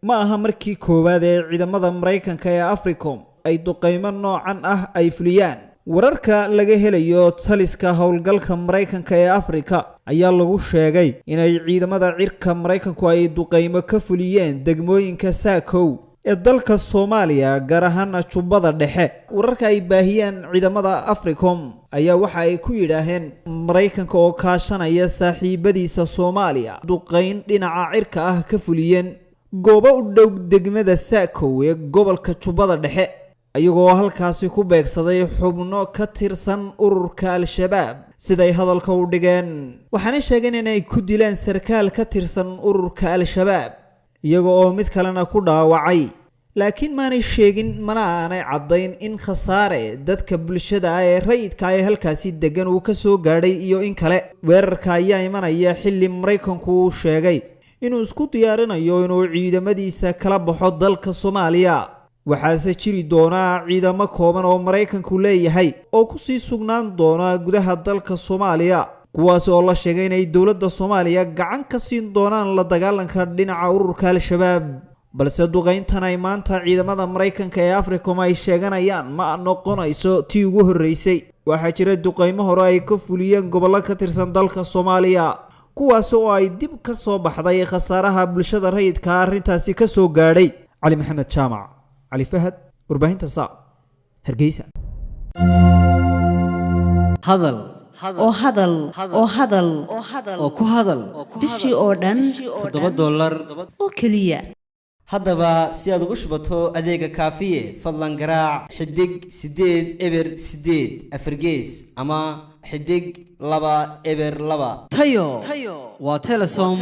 ma aha markii koowaad ee ciidamada Mareykanka ee Africom ay duqeymo noocan ah ay fuliyaan. wararka laga helayo taliska howlgalka Mareykanka ee Afrika ayaa lagu sheegay inay ciidamada cirka Mareykanku ay duqeymo ka fuliyeen degmooyinka Saakow ee dalka Soomaaliya gaar ahaan Jubbada Dhexe. wararka ay baahiyeen ciidamada Africom ayaa waxa ay ku yiraahdeen Mareykanka oo kaashanaya saaxiibadiisa Soomaaliya duqeyn dhinaca cirka ah ka fuliyeen goobo u dhow degmada Saakow ee gobolka Jubbada Dhexe ayagoo halkaasi ku beegsaday xubno ka tirsan ururka Al-Shabaab siday hadalka u dhigeen. waxaana sheegeen inay ku dileen sarkaal ka tirsan ururka Al-Shabaab iyagoo mid kalena ku dhaawacay, laakiin maanay sheegin mana aanay caddayn in khasaare dadka bulshada ee rayidka ay halkaasi degan uu ka soo gaadhay iyo in kale. weerarka ayaa imanaya xilli Mareykanku uu sheegay inuu isku diyaarinayo inuu ciidamadiisa kala baxo dalka Soomaaliya. waxaase jiri doona ciidamo kooban oo Mareykanku leeyahay oo ku sii sugnaan doona gudaha dalka Soomaaliya, kuwaas oo la sheegay inay dawladda Soomaaliya gacan ka siin doonaan la dagaalanka dhinaca ururka Al-Shabaab. balse duqeyntan ay maanta ciidamada Mareykanka ee Africom ay sheeganayaan ma noqonayso tii ugu horeysay. waxaa jira duqeymo hore ay ka fuliyeen gobollo ka tirsan dalka Soomaaliya, kuwaas oo ay dib ka soo baxday khasaaraha bulshada rayidka arrintaasi ka soo gaadhay. Cali Maxamed Jaamac, علي فهد، warbaahinta صاع هرقيسة. hadal oo ku hadal bishii oo dhan $7 oo kaliya. haddaba si aad ugu shubato adeega kaafiye fadlan garaac xidig 8 eber 8 afargees ama xidig 2 eber 2 tayo waa Telesom.